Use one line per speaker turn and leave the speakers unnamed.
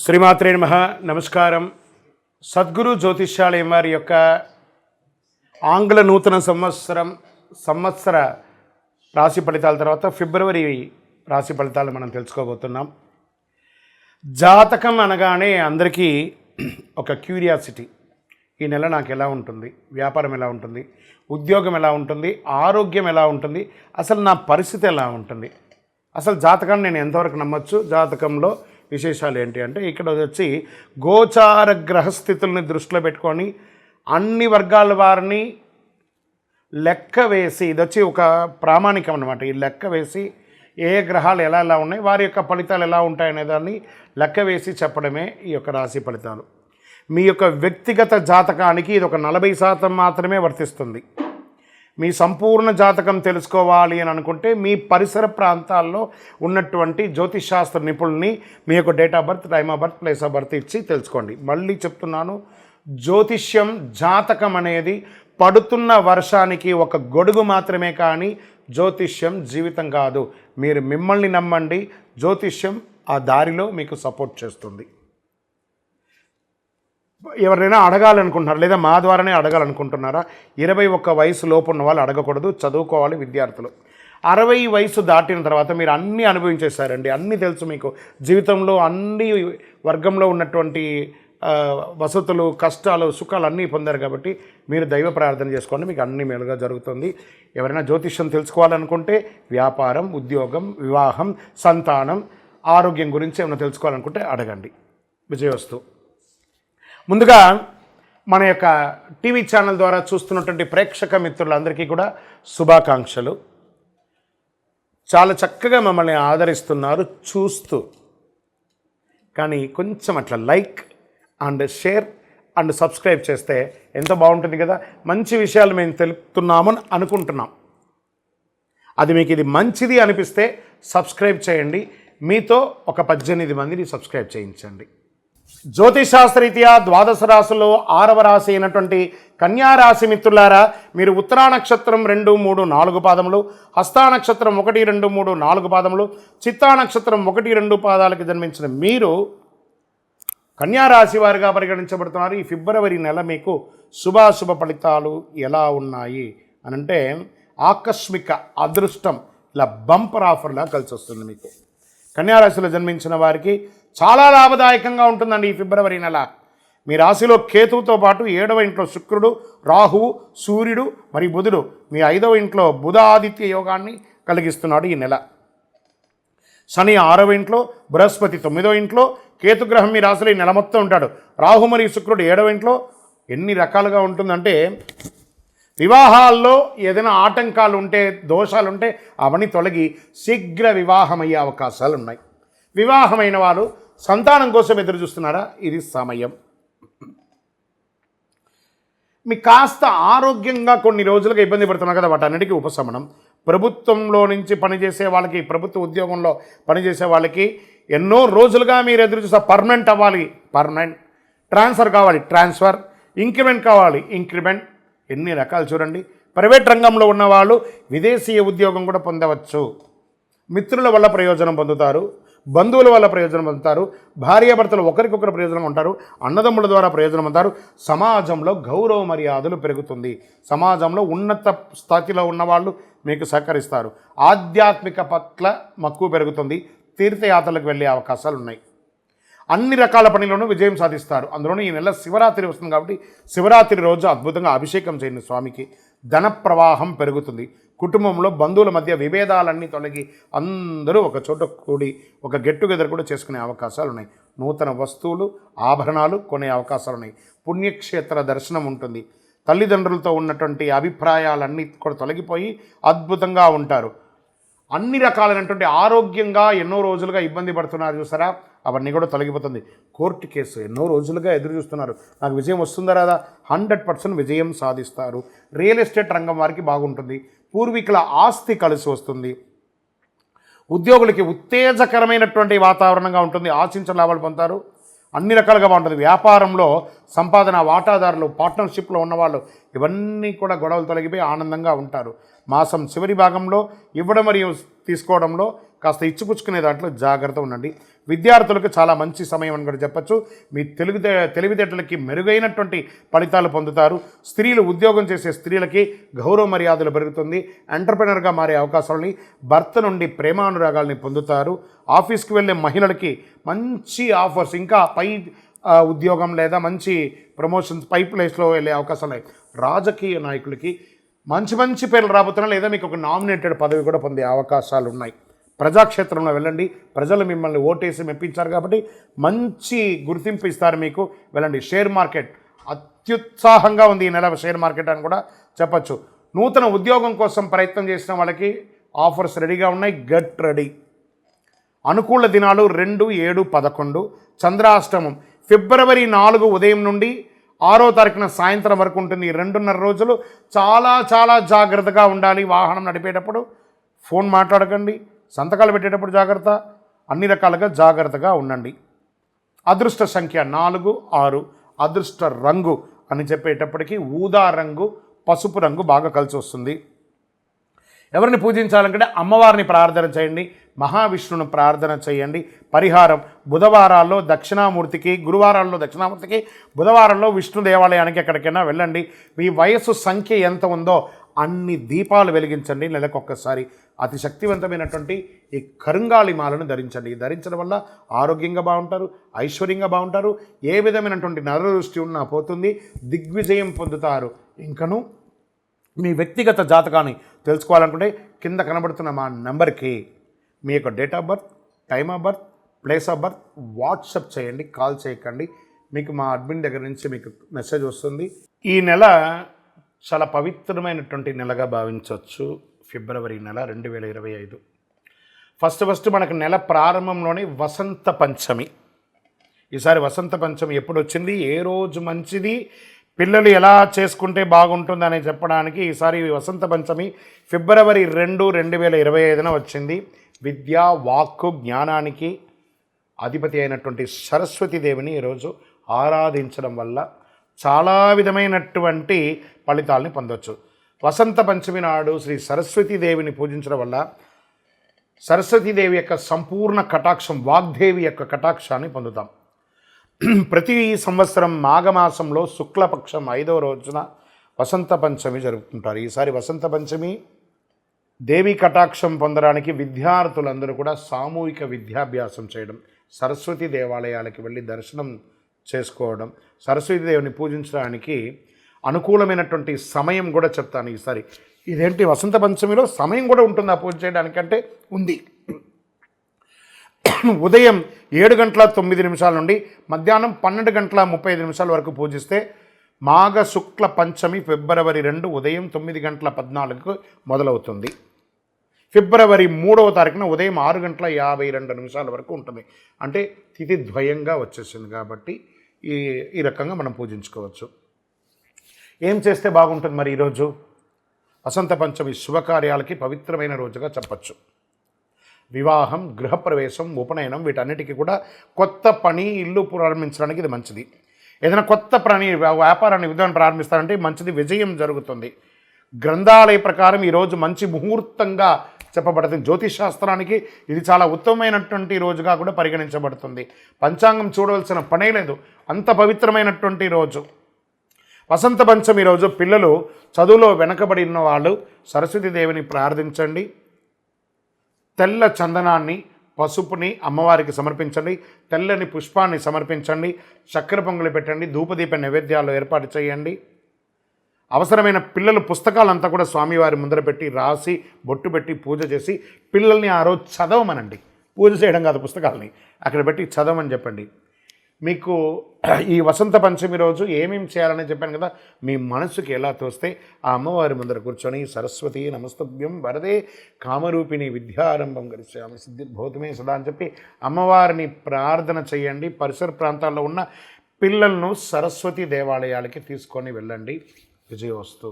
శ్రీమాత్రే నమః. నమస్కారం. సద్గురు జ్యోతిష్యాలయం వారి యొక్క ఆంగ్ల నూతన సంవత్సర రాశి ఫలితాల తర్వాత ఫిబ్రవరి రాశి ఫలితాలు మనం తెలుసుకోబోతున్నాం. జాతకం అనగానే అందరికీ ఒక క్యూరియాసిటీ. ఈ నెల నాకు ఎలా ఉంటుంది, వ్యాపారం ఎలా ఉంటుంది, ఉద్యోగం ఎలా ఉంటుంది, ఆరోగ్యం ఎలా ఉంటుంది, అసలు నా పరిస్థితి ఎలా ఉంటుంది, అసలు జాతకాన్ని నేను ఎంతవరకు నమ్మొచ్చు, జాతకంలో విశేషాలు ఏంటి అంటే ఇక్కడ వచ్చి గోచార గ్రహస్థితుల్ని దృష్టిలో పెట్టుకొని అన్ని వర్గాల వారిని లెక్క వేసి, ఇది వచ్చి ఒక ప్రామాణికం అన్నమాట. ఈ లెక్క వేసి ఏ గ్రహాలు ఎలా ఎలా ఉన్నాయి, వారి యొక్క ఫలితాలు ఎలా ఉంటాయనే దాన్ని లెక్క వేసి చెప్పడమే ఈ యొక్క రాశి ఫలితాలు. మీ యొక్క వ్యక్తిగత జాతకానికి ఇది ఒక 40% మాత్రమే వర్తిస్తుంది. మీ సంపూర్ణ జాతకం తెలుసుకోవాలి అని అనుకుంటే మీ పరిసర ప్రాంతాల్లో ఉన్నటువంటి జ్యోతిషాస్త్ర నిపుణుల్ని మీ యొక్క date of birth, time of birth, place of birth ఇచ్చి తెలుసుకోండి. మళ్ళీ చెప్తున్నాను, జ్యోతిష్యం, జాతకం అనేది పడుతున్న వర్షానికి ఒక గొడుగు మాత్రమే, కానీ జ్యోతిష్యం జీవితం కాదు. మీరు మిమ్మల్ని నమ్మండి, జ్యోతిష్యం ఆ దారిలో మీకు సపోర్ట్ చేస్తుంది. ఎవరైనా అడగాలనుకుంటున్నారా, లేదా మా ద్వారానే అడగాలనుకుంటున్నారా? 21 వయసు లోపు ఉన్న వాళ్ళు అడగకూడదు, చదువుకోవాలి విద్యార్థులు. 60 వయసు దాటిన తర్వాత మీరు అన్నీ అనుభవించేశారండి, అన్నీ తెలుసు మీకు. జీవితంలో అన్ని వర్గంలో ఉన్నటువంటి వసతులు, కష్టాలు, సుఖాలు అన్నీ పొందారు కాబట్టి మీరు దైవ ప్రార్థన చేసుకోండి, మీకు అన్ని మేలుగా జరుగుతుంది. ఎవరైనా జ్యోతిష్యం తెలుసుకోవాలనుకుంటే వ్యాపారం, ఉద్యోగం, వివాహం, సంతానం, ఆరోగ్యం గురించి ఏమైనా తెలుసుకోవాలనుకుంటే అడగండి. విజయవస్తు. ముందుగా మన యొక్క టీవీ ఛానల్ ద్వారా చూస్తున్నటువంటి ప్రేక్షక మిత్రులందరికీ కూడా శుభాకాంక్షలు. చాలా చక్కగా మమ్మల్ని ఆదరిస్తున్నారు చూస్తూ, కానీ కొంచెం అట్లా like and share and subscribe చేస్తే ఎంతో బాగుంటుంది కదా. మంచి విషయాలు మేము తెలుపుతున్నామని అనుకుంటున్నాం. అది మీకు ఇది మంచిది అనిపిస్తే సబ్స్క్రైబ్ చేయండి. మీతో ఒక 18 మందిని సబ్స్క్రైబ్ చేయించండి. జ్యోతిషాస్త్రరీత్యా ద్వాదశ రాశుల్లో 6వ రాశి అయినటువంటి కన్యారాశి మిత్రులారా, మీరు ఉత్తరా నక్షత్రం 2, 3, 4 పాదములు, హస్తా నక్షత్రం 1, 2, 3, 4 పాదములు, చిత్తా నక్షత్రం 1, 2 పాదాలకు జన్మించిన మీరు కన్యారాశి వారిగా పరిగణించబడుతున్నారు. ఈ ఫిబ్రవరి నెల మీకు శుభాశుభ ఫలితాలు ఎలా ఉన్నాయి అనంటే, ఆకస్మిక అదృష్టం ఇలా బంపర్ ఆఫర్లా కలిసి వస్తుంది మీకు. కన్యారాశిలో జన్మించిన వారికి చాలా లాభదాయకంగా ఉంటుందండి ఈ ఫిబ్రవరి నెల. మీ రాశిలో కేతువుతో పాటు 7వ ఇంట్లో శుక్రుడు, రాహువు, సూర్యుడు మరియు బుధుడు, మీ 5వ ఇంట్లో బుధ ఆదిత్య యోగాన్ని కలిగిస్తున్నాడు ఈ నెల. శని 6వ ఇంట్లో, బృహస్పతి 9వ ఇంట్లో, కేతుగ్రహం మీ రాశిలో ఈ నెల మొత్తం ఉంటాడు. రాహు మరియు శుక్రుడు 7వ ఇంట్లో. ఎన్ని రకాలుగా ఉంటుందంటే, వివాహాల్లో ఏదైనా ఆటంకాలు ఉంటే, దోషాలు ఉంటే అవన్నీ తొలగి శీఘ్ర వివాహం అయ్యే అవకాశాలు ఉన్నాయి. వివాహమైన వారు సంతానం కోసం ఎదురు చూస్తున్నారా? ఇది సమయం. మీకు కాస్త ఆరోగ్యంగా కొన్ని రోజులుగా ఇబ్బంది పడుతున్నారు కదా, వాటన్నిటికీ ఉపశమనం. ప్రభుత్వంలో నుంచి పనిచేసే వాళ్ళకి, ప్రభుత్వ ఉద్యోగంలో పనిచేసే వాళ్ళకి ఎన్నో రోజులుగా మీరు ఎదురు చూస్తే పర్మనెంట్ అవ్వాలి, పర్మనెంట్, ట్రాన్స్ఫర్ కావాలి, ట్రాన్స్ఫర్, ఇంక్రిమెంట్ కావాలి, ఇంక్రిమెంట్, ఎన్ని రకాలు చూడండి. ప్రైవేట్ రంగంలో ఉన్నవాళ్ళు విదేశీయ ఉద్యోగం కూడా పొందవచ్చు. మిత్రుల వల్ల ప్రయోజనం పొందుతారు, బంధువుల వల్ల ప్రయోజనం పొందుతారు, భార్యాభర్తలు ఒకరికొకరు ప్రయోజనం ఉంటారు, అన్నదమ్ముల ద్వారా ప్రయోజనం పొందుతారు. సమాజంలో గౌరవ మర్యాదలు పెరుగుతుంది. సమాజంలో ఉన్నత స్థాయిలో ఉన్నవాళ్ళు మీకు సహకరిస్తారు. ఆధ్యాత్మిక పట్ల మక్కువ పెరుగుతుంది. తీర్థయాత్రలకు వెళ్ళే అవకాశాలు ఉన్నాయి. అన్ని రకాల పనిలోనూ విజయం సాధిస్తారు. అందులోనూ ఈ నెల శివరాత్రి వస్తుంది కాబట్టి శివరాత్రి రోజు అద్భుతంగా అభిషేకం చేయండి స్వామికి. ధన ప్రవాహం పెరుగుతుంది. కుటుంబంలో బంధువుల మధ్య విభేదాలన్నీ తొలగి అందరూ ఒక చోట కూడి ఒక గెట్ టుగెదర్ కూడా చేసుకునే అవకాశాలు ఉన్నాయి. నూతన వస్తువులు, ఆభరణాలు కొనే అవకాశాలు ఉన్నాయి. పుణ్యక్షేత్ర దర్శనం ఉంటుంది. తల్లిదండ్రులతో ఉన్నటువంటి అభిప్రాయాలన్నీ కూడా తొలగిపోయి అద్భుతంగా ఉంటారు. అన్ని రకాలైనటువంటి ఆరోగ్యంగా ఎన్నో రోజులుగా ఇబ్బంది పడుతున్నారు చూసారా, అవన్నీ కూడా తొలగిపోతుంది. కోర్టు కేసు ఎన్నో రోజులుగా ఎదురు చూస్తున్నారు, నాకు విజయం వస్తుందా రాదా? 100% విజయం సాధిస్తారు. రియల్ ఎస్టేట్ రంగం వారికి బాగుంటుంది. పూర్వీకుల ఆస్తి కలిసి వస్తుంది. ఉద్యోగులకి ఉత్తేజకరమైనటువంటి వాతావరణంగా ఉంటుంది. ఆశించిన లాభాలు పొందుతారు. అన్ని రకాలుగా బాగుంటుంది. వ్యాపారంలో సంపాదన, వాటాదారులు, పార్ట్నర్షిప్లో ఉన్నవాళ్ళు ఇవన్నీ కూడా గొడవలు తొలగిపోయి ఆనందంగా ఉంటారు. మాసం చివరి భాగంలో ఇవ్వడం మరియు తీసుకోవడంలో కాస్త ఇచ్చిపుచ్చుకునే దాంట్లో జాగ్రత్త ఉండండి. విద్యార్థులకు చాలా మంచి సమయం అని కూడా చెప్పచ్చు. మీ తెలివితేటలకి మెరుగైనటువంటి ఫలితాలు పొందుతారు. స్త్రీలు, ఉద్యోగం చేసే స్త్రీలకి గౌరవ మర్యాదలు పెరుగుతుంది. ఎంటర్ప్రెనర్గా మారే అవకాశాలని, భర్త నుండి ప్రేమానురాగాల్ని పొందుతారు. ఆఫీస్కి వెళ్ళే మహిళలకి మంచి ఆఫర్స్, ఇంకా పై ఉద్యోగం లేదా మంచి ప్రమోషన్స్, పై ప్లేస్లో వెళ్ళే అవకాశాలు ఉన్నాయి. రాజకీయ నాయకులకి మంచి మంచి పేర్లు రాబోతున్నా, లేదా మీకు ఒక నామినేటెడ్ పదవి కూడా పొందే అవకాశాలు ఉన్నాయి. ప్రజాక్షేత్రంలో వెళ్ళండి. ప్రజలు మిమ్మల్ని ఓటేసి మెప్పించారు కాబట్టి మంచి గుర్తింపు ఇస్తారు మీకు. వెళ్ళండి. షేర్ మార్కెట్ అత్యుత్సాహంగా ఉంది ఈ నెల షేర్ మార్కెట్ అని కూడా చెప్పచ్చు. నూతన ఉద్యోగం కోసం ప్రయత్నం చేసిన వాళ్ళకి ఆఫర్స్ రెడీగా ఉన్నాయి. Get ready. అనుకూల దినాలు 2, 7, 11. చంద్రాష్టమం ఫిబ్రవరి 4 ఉదయం నుండి 6వ తారీఖున సాయంత్రం వరకు ఉంటుంది. 2.5 రోజులు చాలా చాలా జాగ్రత్తగా ఉండాలి. వాహనం నడిపేటప్పుడు ఫోన్ మాట్లాడకండి. సంతకాలు పెట్టేటప్పుడు జాగ్రత్త. అన్ని రకాలుగా జాగ్రత్తగా ఉండండి. అదృష్ట సంఖ్య 4, 6. అదృష్ట రంగు అని చెప్పేటప్పటికీ ఊదా రంగు, పసుపు రంగు బాగా కలిసి వస్తుంది. ఎవరిని పూజించాలంటే అమ్మవారిని ప్రార్థన చేయండి. మహావిష్ణువును ప్రార్థన చేయండి. పరిహారం బుధవారాల్లో దక్షిణామూర్తికి, గురువారాల్లో దక్షిణామూర్తికి, బుధవారంలో విష్ణు దేవాలయానికి ఎక్కడికైనా వెళ్ళండి. మీ వయస్సు సంఖ్య ఎంత ఉందో అన్ని దీపాలు వెలిగించండి. నెలకొక్కసారి అతి శక్తివంతమైనటువంటి ఈ కరుంగాళి మాలను ధరించండి. ధరించడం వల్ల ఆరోగ్యంగా బాగుంటారు, ఐశ్వర్యంగా బాగుంటారు. ఏ విధమైనటువంటి నరదృష్టి ఉన్నా పోతుంది. దిగ్విజయం పొందుతారు. ఇంకను మీ వ్యక్తిగత జాతకాన్ని తెలుసుకోవాలనుకుంటే కింద కనబడుతున్న మా నెంబర్కి మీ యొక్క date of birth, time of birth, place of birth WhatsApp చేయండి. కాల్ చేయకండి. మీకు మా అడ్మిన్ దగ్గర నుంచి మీకు మెసేజ్ వస్తుంది. ఈ నెల చాలా పవిత్రమైనటువంటి నెలగా భావించవచ్చు. ఫిబ్రవరి నెల 2025. ఫస్ట్ మనకు నెల ప్రారంభంలోనే వసంత పంచమి. ఈసారి వసంత పంచమి ఎప్పుడు వచ్చింది, ఏ రోజు మంచిది, పిల్లలు ఎలా చేసుకుంటే బాగుంటుందని చెప్పడానికి ఈసారి వసంత పంచమి ఫిబ్రవరి 2, 2025 వచ్చింది. విద్య, వాక్కు, జ్ఞానానికి అధిపతి అయినటువంటి సరస్వతీదేవిని ఈరోజు ఆరాధించడం వల్ల చాలా విధమైనటువంటి ఫలితాలని పొందవచ్చు. వసంత పంచమి నాడు శ్రీ సరస్వతీదేవిని పూజించడం వల్ల సరస్వతీదేవి యొక్క సంపూర్ణ కటాక్షం, వాగ్దేవి యొక్క కటాక్షాన్ని పొందుతాం. ప్రతి సంవత్సరం మాఘమాసంలో శుక్లపక్షం 5వ రోజున వసంత పంచమి జరుపుకుంటారు. ఈసారి వసంత పంచమి దేవి కటాక్షం పొందడానికి విద్యార్థులందరూ కూడా సామూహిక విద్యాభ్యాసం చేయడం, సరస్వతి దేవాలయాలకి వెళ్ళి దర్శనం చేసుకోవడం, సరస్వతీదేవిని పూజించడానికి అనుకూలమైనటువంటి సమయం కూడా చెప్తాను ఈసారి. ఇదేంటి వసంత పంచమిలో సమయం కూడా ఉంటుంది ఆ పూజ చేయడానికంటే ఉంది. ఉదయం 7:09 నుండి మధ్యాహ్నం 12:35 వరకు పూజిస్తే మాఘ శుక్ల పంచమి ఫిబ్రవరి 2 ఉదయం 9:14 మొదలవుతుంది. ఫిబ్రవరి 3వ తారీఖున ఉదయం 6:52 వరకు ఉంటుంది. అంటే తిథి ద్వయంగా వచ్చేసింది కాబట్టి ఈ రకంగా మనం పూజించుకోవచ్చు. ఏం చేస్తే బాగుంటుంది మరి ఈరోజు? వసంత పంచమి శుభకార్యాలకి పవిత్రమైన రోజుగా చెప్పచ్చు. వివాహం, గృహప్రవేశం, ఉపనయనం వీటన్నిటికీ కూడా కొత్త పని, ఇల్లు ప్రారంభించడానికి ఇది మంచిది. ఏదైనా కొత్త పని, వ్యాపారాన్ని, విధానం ప్రారంభిస్తారంటే మంచిది, విజయం జరుగుతుంది. గ్రంథాలయ ప్రకారం ఈరోజు మంచి ముహూర్తంగా చెప్పబడుతుంది. జ్యోతిష్ శాస్త్రానికి ఇది చాలా ఉత్తమమైనటువంటి రోజుగా కూడా పరిగణించబడుతుంది. పంచాంగం చూడవలసిన పనే లేదు, అంత పవిత్రమైనటువంటి రోజు. వసంత పంచమి రోజు పిల్లలు చదువులో వెనకబడి ఉన్న వాళ్ళు సరస్వతీదేవిని ప్రార్థించండి. తెల్ల చందనాన్ని, పసుపుని అమ్మవారికి సమర్పించండి. తెల్లని పుష్పాన్ని సమర్పించండి. చక్కెర పొంగులు పెట్టండి. ధూపదీప నైవేద్యాలు ఏర్పాటు చేయండి. అవసరమైన పిల్లలు పుస్తకాలంతా కూడా స్వామివారి ముందర పెట్టి రాసి బొట్టు పెట్టి పూజ చేసి పిల్లల్ని ఆ రోజు చదవమనండి. పూజ చేయడం కాదు, పుస్తకాలని అక్కడ పెట్టి చదవమని చెప్పండి. మీకు ఈ వసంత పంచమి రోజు ఏమేమి చేయాలని చెప్పాను కదా, మీ మనసుకి ఎలా తోస్తే ఆ అమ్మవారి ముందర కూర్చొని సరస్వతి నమస్తభ్యం వరదే కామరూపిణి విద్యారంభం గరిష్యామి సిద్ధిర్భూతమే సదా అని చెప్పి అమ్మవారిని ప్రార్థన చేయండి. పరిసర ప్రాంతాల్లో ఉన్న పిల్లలను సరస్వతి దేవాలయాలకి తీసుకొని వెళ్ళండి. విజయోస్తు.